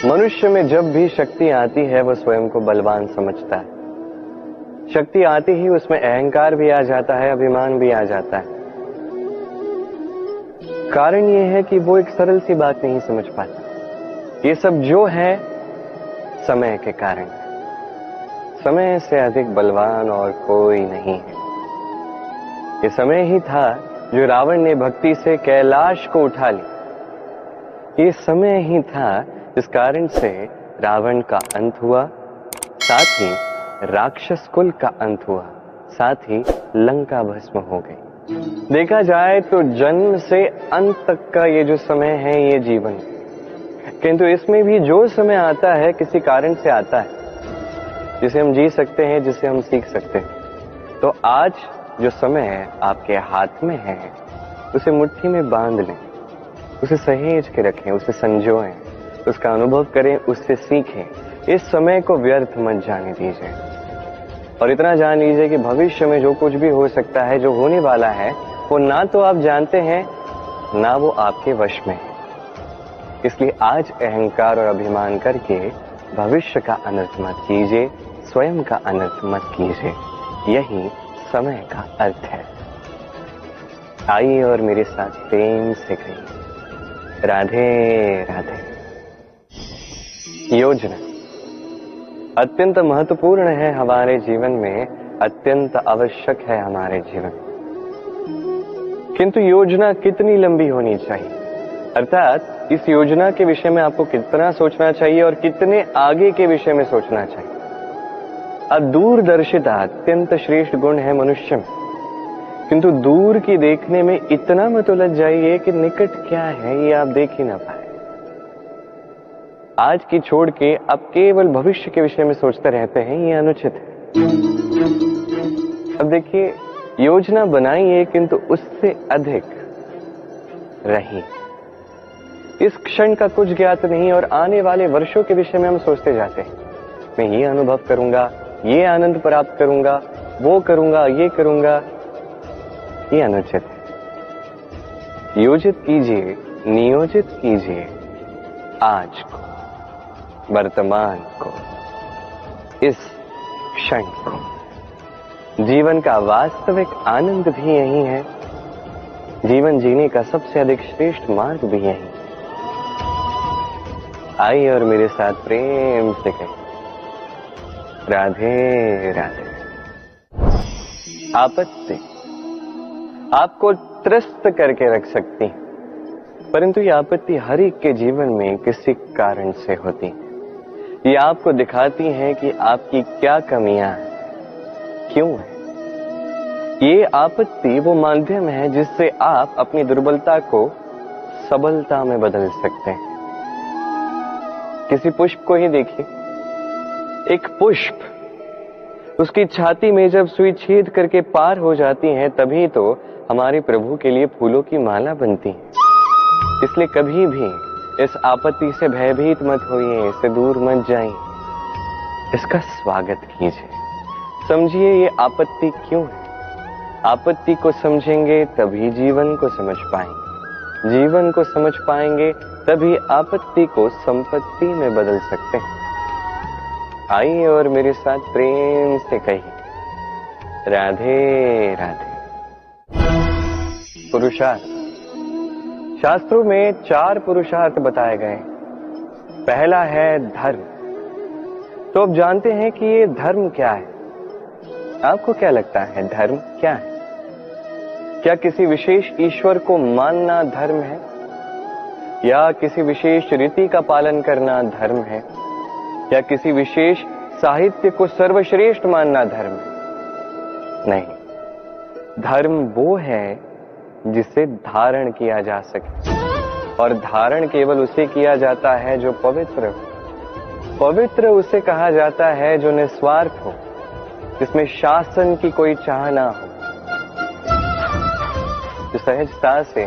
मनुष्य में जब भी शक्ति आती है वो स्वयं को बलवान समझता है। शक्ति आती ही उसमें अहंकार भी आ जाता है, अभिमान भी आ जाता है। कारण ये है कि वो एक सरल सी बात नहीं समझ पाता। ये सब जो है समय के कारण। समय से अधिक बलवान और कोई नहीं है। ये समय ही था जो रावण ने भक्ति से कैलाश को उठा ली। ये समय ही था जिस कारण से रावण का अंत हुआ, साथ ही राक्षस कुल का अंत हुआ, साथ ही लंका भस्म हो गई। देखा जाए तो जन्म से अंत तक का ये जो समय है ये जीवन, किंतु इसमें भी जो समय आता है किसी कारण से आता है, जिसे हम जी सकते हैं, जिसे हम सीख सकते हैं। तो आज जो समय है आपके हाथ में है, उसे मुट्ठी में बांध लें, उसे सहेज के रखें, उसे संजोएं, उसका अनुभव करें, उससे सीखें। इस समय को व्यर्थ मत जाने दीजिए। और इतना जान लीजिए कि भविष्य में जो कुछ भी हो सकता है, जो होने वाला है, वो ना तो आप जानते हैं, ना वो आपके वश में है। इसलिए आज अहंकार और अभिमान करके भविष्य का अनर्थ मत कीजिए, स्वयं का अनर्थ मत कीजिए। यही समय का अर्थ है। आइए और मेरे साथ प्रेम से कहिए, राधे राधे। योजना अत्यंत महत्वपूर्ण है हमारे जीवन में, अत्यंत आवश्यक है हमारे जीवन। किंतु योजना कितनी लंबी होनी चाहिए, अर्थात इस योजना के विषय में आपको कितना सोचना चाहिए और कितने आगे के विषय में सोचना चाहिए। दूरदर्शिता अत्यंत श्रेष्ठ गुण है मनुष्य में, किंतु दूर की देखने में इतना मत उलझ जाइए कि निकट क्या है ये आप देख ही ना पाए। आज की छोड़ के आप केवल भविष्य के विषय में सोचते रहते हैं, ये अनुचित है। अब देखिए, योजना बनाइए किंतु उससे अधिक रहिए। इस क्षण का कुछ ज्ञात नहीं और आने वाले वर्षों के विषय में हम सोचते जाते हैं। मैं ये अनुभव करूंगा, ये आनंद प्राप्त करूंगा, वो करूंगा, ये करूंगा, ये अनुचित है। योजित कीजिए, नियोजित कीजिए आज को, वर्तमान को, इस क्षण को। जीवन का वास्तविक आनंद भी यही है, जीवन जीने का सबसे अधिक श्रेष्ठ मार्ग भी यही। आइए और मेरे साथ प्रेम से कहें, राधे राधे। आपत्ति आपको त्रस्त करके रख सकती है, परंतु ये आपत्ति हर एक के जीवन में किसी कारण से होती है। ये आपको दिखाती है कि आपकी क्या कमियां हैं, क्यों है। ये आपत्ति वो माध्यम है जिससे आप अपनी दुर्बलता को सबलता में बदल सकते हैं। किसी पुष्प को ही देखिए, एक पुष्प, उसकी छाती में जब सुई छेद करके पार हो जाती है, तभी तो हमारे प्रभु के लिए फूलों की माला बनती है। इसलिए कभी भी इस आपत्ति से भयभीत मत होइए, इससे दूर मत जाइए, इसका स्वागत कीजिए। समझिए ये आपत्ति क्यों है। आपत्ति को समझेंगे तभी जीवन को समझ पाएंगे, जीवन को समझ पाएंगे तभी आपत्ति को संपत्ति में बदल सकते हैं। आइए और मेरे साथ प्रेम से कहिए, राधे राधे। पुरुषार्थ, शास्त्रों में 4 पुरुषार्थ बताए गए। पहला है धर्म। तो अब जानते हैं कि ये धर्म क्या है। आपको क्या लगता है धर्म क्या है? क्या किसी विशेष ईश्वर को मानना धर्म है, या किसी विशेष रीति का पालन करना धर्म है, या किसी विशेष साहित्य को सर्वश्रेष्ठ मानना धर्म है? नहीं, धर्म वो है जिसे धारण किया जा सके, और धारण केवल उसे किया जाता है जो पवित्र हो। पवित्र उसे कहा जाता है जो निस्वार्थ हो, जिसमें शासन की कोई चाह ना हो, जो सहजता से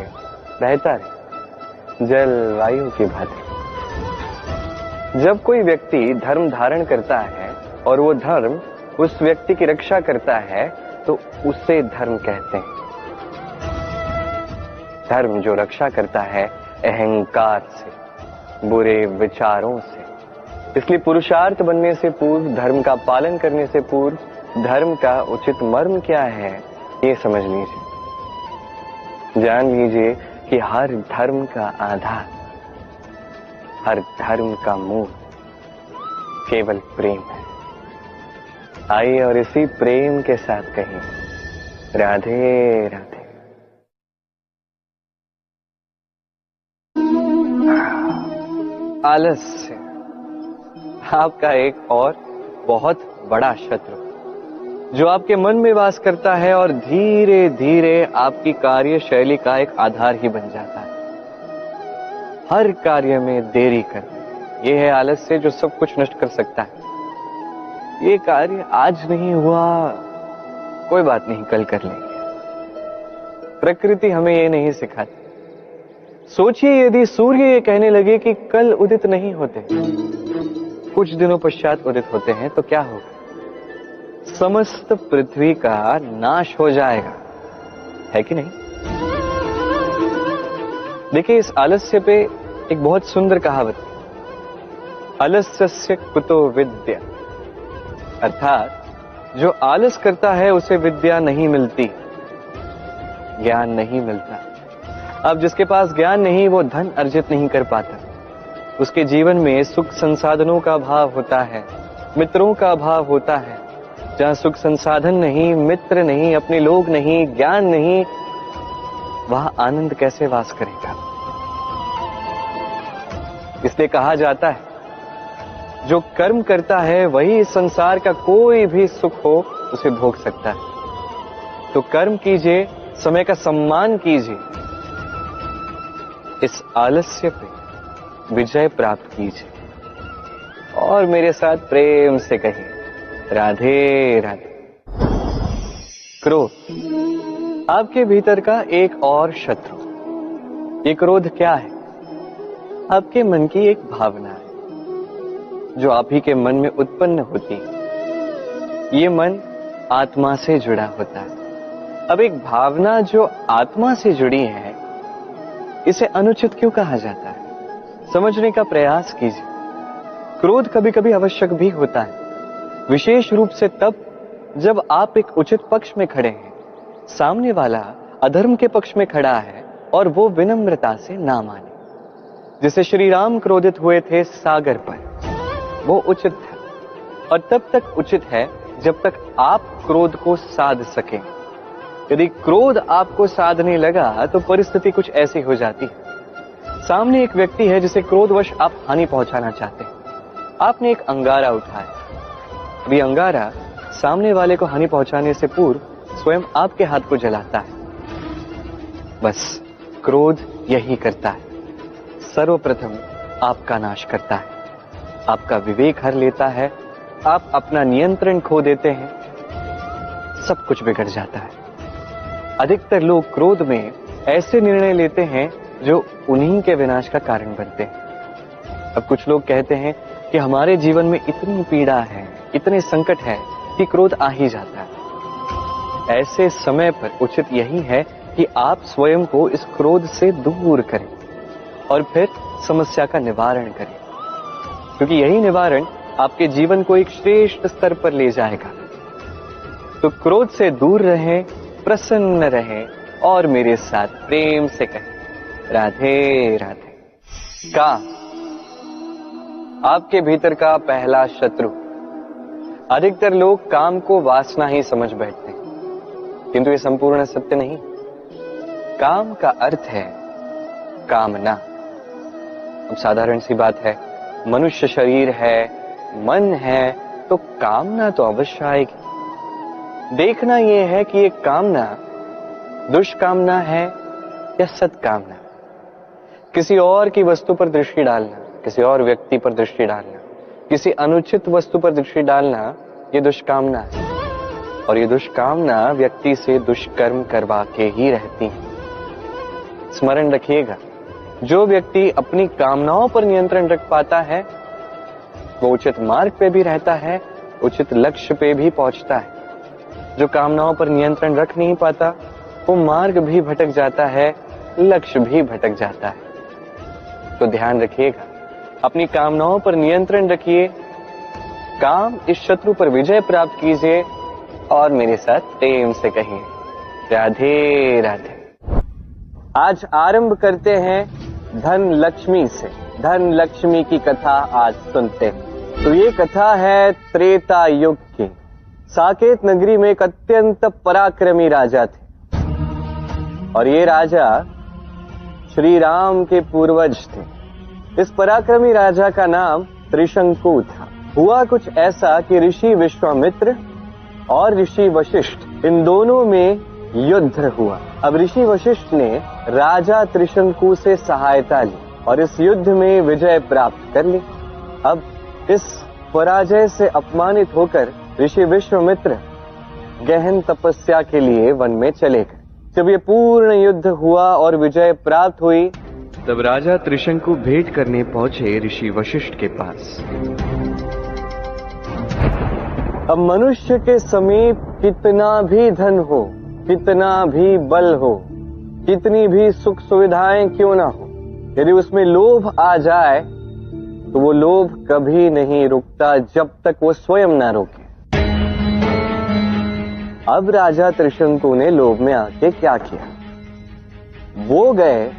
रहता रहे, जलवायु की भांति। जब कोई व्यक्ति धर्म धारण करता है और वो धर्म उस व्यक्ति की रक्षा करता है, तो उसे धर्म कहते हैं। धर्म जो रक्षा करता है अहंकार से, बुरे विचारों से। इसलिए पुरुषार्थ बनने से पूर्व, धर्म का पालन करने से पूर्व धर्म का उचित मर्म क्या है ये समझ लीजिए। जान लीजिए कि हर धर्म का आधार, हर धर्म का मूल केवल प्रेम है। आइए और इसी प्रेम के साथ कहें राधे राधे। आलस्य आपका एक और बहुत बड़ा शत्रु जो आपके मन में वास करता है और धीरे धीरे आपकी कार्यशैली का एक आधार ही बन जाता है। हर कार्य में देरी करना, यह है आलस्य जो सब कुछ नष्ट कर सकता है। ये कार्य आज नहीं हुआ, कोई बात नहीं, कल कर लेंगे। प्रकृति हमें ये नहीं सिखाती। सोचिए यदि सूर्य ये कहने लगे कि कल उदित नहीं होते, कुछ दिनों पश्चात उदित होते हैं, तो क्या होगा? समस्त पृथ्वी का नाश हो जाएगा, है कि नहीं? देखिए, इस आलस्य पे एक बहुत सुंदर कहावत है, आलस्यस्य कुतो विद्या। अर्थात जो आलस करता है उसे विद्या नहीं मिलती, ज्ञान नहीं मिलता। अब जिसके पास ज्ञान नहीं, वो धन अर्जित नहीं कर पाता। उसके जीवन में सुख संसाधनों का अभाव होता है, मित्रों का अभाव होता है। जहां सुख संसाधन नहीं, मित्र नहीं, अपने लोग नहीं, ज्ञान नहीं, वहां आनंद कैसे वास करेगा? इसलिए कहा जाता है जो कर्म करता है वही संसार का कोई भी सुख हो उसे भोग सकता है। तो कर्म कीजिए, समय का सम्मान कीजिए, इस आलस्य पे विजय प्राप्त कीजिए और मेरे साथ प्रेम से कहिए राधे राधे। क्रोध आपके भीतर का एक और शत्रु। ये क्रोध क्या है? आपके मन की एक भावना है जो आप ही के मन में उत्पन्न होती है। ये मन आत्मा से जुड़ा होता है। अब एक भावना जो आत्मा से जुड़ी है, इसे अनुचित क्यों कहा जाता है? समझने का प्रयास कीजिए। क्रोध कभी कभी आवश्यक भी होता है, विशेष रूप से तब जब आप एक उचित पक्ष में खड़े हैं, सामने वाला अधर्म के पक्ष में खड़ा है और वो विनम्रता से ना माने। जिसे श्री राम क्रोधित हुए थे सागर पर, वो उचित है और तब तक उचित है जब तक आप क्रोध को साध सकें। यदि क्रोध आपको साधने लगा तो परिस्थिति कुछ ऐसी हो जाती है। सामने एक व्यक्ति है जिसे क्रोधवश आप हानि पहुंचाना चाहते हैं। आपने एक अंगारा उठाया, अभी अंगारा सामने वाले को हानि पहुंचाने से पूर्व स्वयं आपके हाथ को जलाता है। बस क्रोध यही करता है, सर्वप्रथम आपका नाश करता है, आपका विवेक हर लेता है, आप अपना नियंत्रण खो देते हैं, सब कुछ बिगड़ जाता है। अधिकतर लोग क्रोध में ऐसे निर्णय लेते हैं जो उन्हीं के विनाश का कारण बनते हैं। अब कुछ लोग कहते हैं कि हमारे जीवन में इतनी पीड़ा है, इतने संकट है कि क्रोध आ ही जाता है। ऐसे समय पर उचित यही है कि आप स्वयं को इस क्रोध से दूर करें और फिर समस्या का निवारण करें, क्योंकि यही निवारण आपके जीवन को एक श्रेष्ठ स्तर पर ले जाएगा। तो क्रोध से दूर रहें, प्रसन्न रहें और मेरे साथ प्रेम से कहें राधे राधे। काम आपके भीतर का पहला शत्रु। अधिकतर लोग काम को वासना ही समझ बैठते हैं, किंतु ये संपूर्ण सत्य नहीं। काम का अर्थ है कामना। अब साधारण सी बात है, मनुष्य शरीर है, मन है, तो कामना तो अवश्य आएगी। देखना यह है कि ये कामना दुष्कामना है या सत्कामना। किसी और की वस्तु पर दृष्टि डालना, किसी और व्यक्ति पर दृष्टि डालना, किसी अनुचित वस्तु पर दृष्टि डालना, ये दुष्कामना है। और ये दुष्कामना व्यक्ति से दुष्कर्म करवा के ही रहती है। स्मरण रखिएगा, जो व्यक्ति अपनी कामनाओं पर नियंत्रण रख पाता है वो उचित मार्ग पे भी रहता है, उचित लक्ष्य पे भी पहुंचता है। जो कामनाओं पर नियंत्रण रख नहीं पाता वो मार्ग भी भटक जाता है, लक्ष्य भी भटक जाता है। तो ध्यान रखिएगा, अपनी कामनाओं पर नियंत्रण रखिए, काम इस शत्रु पर विजय प्राप्त कीजिए और मेरे साथ प्रेम से कहिए राधे राधे। आज आरंभ करते हैं धन लक्ष्मी से। धन लक्ष्मी की कथा आज सुनते हैं। तो ये कथा है त्रेता युग की। साकेत नगरी में एक अत्यंत पराक्रमी राजा थे और ये राजा श्री राम के पूर्वज थे। इस पराक्रमी राजा का नाम त्रिशंकु था। हुआ कुछ ऐसा कि ऋषि विश्वामित्र और ऋषि वशिष्ठ इन दोनों में युद्ध हुआ। अब ऋषि वशिष्ठ ने राजा त्रिशंकु से सहायता ली और इस युद्ध में विजय प्राप्त कर ली। अब इस पराजय से अपमानित होकर ऋषि विश्वामित्र गहन तपस्या के लिए वन में चले गए। जब ये पूर्ण युद्ध हुआ और विजय प्राप्त हुई, तब राजा त्रिशंकु भेंट करने पहुंचे ऋषि वशिष्ठ के पास। अब मनुष्य के समीप कितना भी धन हो, कितना भी बल हो, कितनी भी सुख सुविधाएं क्यों ना हो, यदि उसमें लोभ आ जाए तो वो लोभ कभी नहीं रुकता जब तक वो स्वयं ना रोके। अब राजा त्रिशंकु ने लोभ में आके क्या किया, वो गए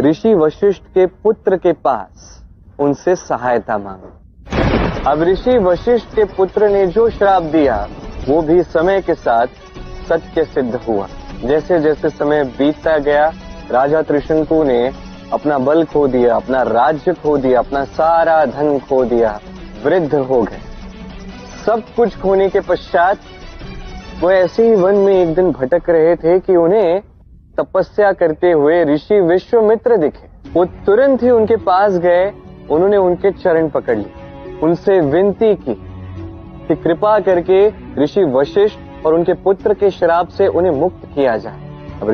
ऋषि वशिष्ठ के पुत्र के पास उनसे सहायता मांगी। अब ऋषि वशिष्ठ के पुत्र ने जो श्राप दिया वो भी समय के साथ सत्य सिद्ध हुआ। जैसे जैसे समय बीतता गया, राजा त्रिशंकु ने अपना बल खो दिया, अपना राज्य खो दिया, अपना सारा धन खो दिया, वृद्ध हो गए। सब कुछ खोने के पश्चात वो ऐसे ही वन में एक दिन भटक रहे थे कि उन्हें तपस्या करते हुए ऋषि विश्वामित्र दिखे। वो तुरंत ही उनके पास गए, उन्होंने उनके चरण पकड़ लिए, उनसे विनती की कि कृपा करके ऋषि वशिष्ठ और उनके पुत्र के श्राप से उन्हें मुक्त किया जाए। अब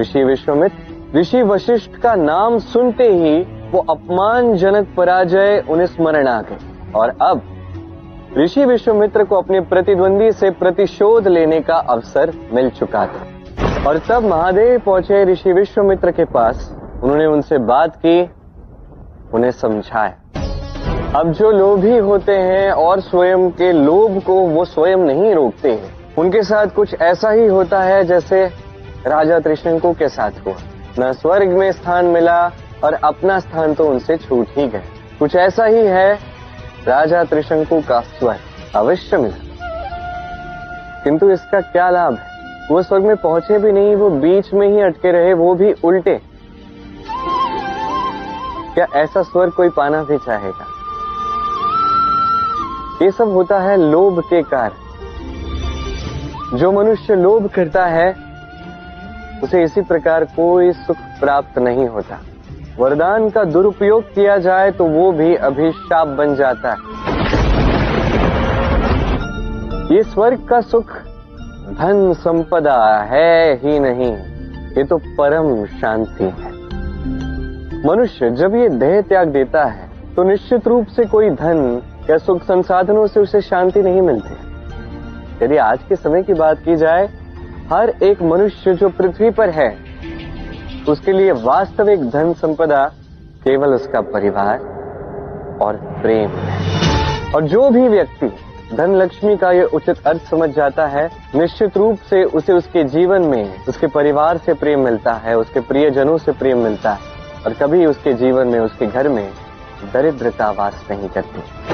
ऋषि वशिष्ठ का नाम सुनते ही वो अपमानजनक पराजय उन्हें स्मरण आ गई और अब ऋषि विश्वामित्र को अपने प्रतिद्वंदी से प्रतिशोध लेने का अवसर मिल चुका था। और तब महादेव पहुंचे ऋषि विश्वामित्र के पास। उन्होंने उनसे बात की, उन्हें समझाया। अब जो लोभी होते हैं और स्वयं के लोभ को वो स्वयं नहीं रोकते हैं, उनके साथ कुछ ऐसा ही होता है जैसे राजा त्रिशंकु के साथ हुआ। न स्वर्ग में स्थान मिला और अपना स्थान तो उनसे छूट ही गए। कुछ ऐसा ही है राजा त्रिशंकु का स्वर्ग अवश्य मिला, किंतु इसका क्या लाभ है, वो स्वर्ग में पहुंचे भी नहीं, वो बीच में ही अटके रहे, वो भी उल्टे। क्या ऐसा स्वर्ग कोई पाना भी चाहेगा? ये सब होता है लोभ के कारण। जो मनुष्य लोभ करता है उसे इसी प्रकार कोई सुख प्राप्त नहीं होता। वरदान का दुरुपयोग किया जाए तो वो भी अभिशाप बन जाता है। ये स्वर्ग का सुख धन संपदा है ही नहीं, ये तो परम शांति है। मनुष्य जब ये देह त्याग देता है तो निश्चित रूप से कोई धन या सुख संसाधनों से उसे शांति नहीं मिलती। यदि आज के समय की बात की जाए, हर एक मनुष्य जो पृथ्वी पर है उसके लिए वास्तविक धन संपदा केवल उसका परिवार और प्रेम है। और जो भी व्यक्ति धन लक्ष्मी का ये उचित अर्थ समझ जाता है, निश्चित रूप से उसे उसके जीवन में उसके परिवार से प्रेम मिलता है, उसके प्रियजनों से प्रेम मिलता है और कभी उसके जीवन में, उसके घर में दरिद्रता वास नहीं करती।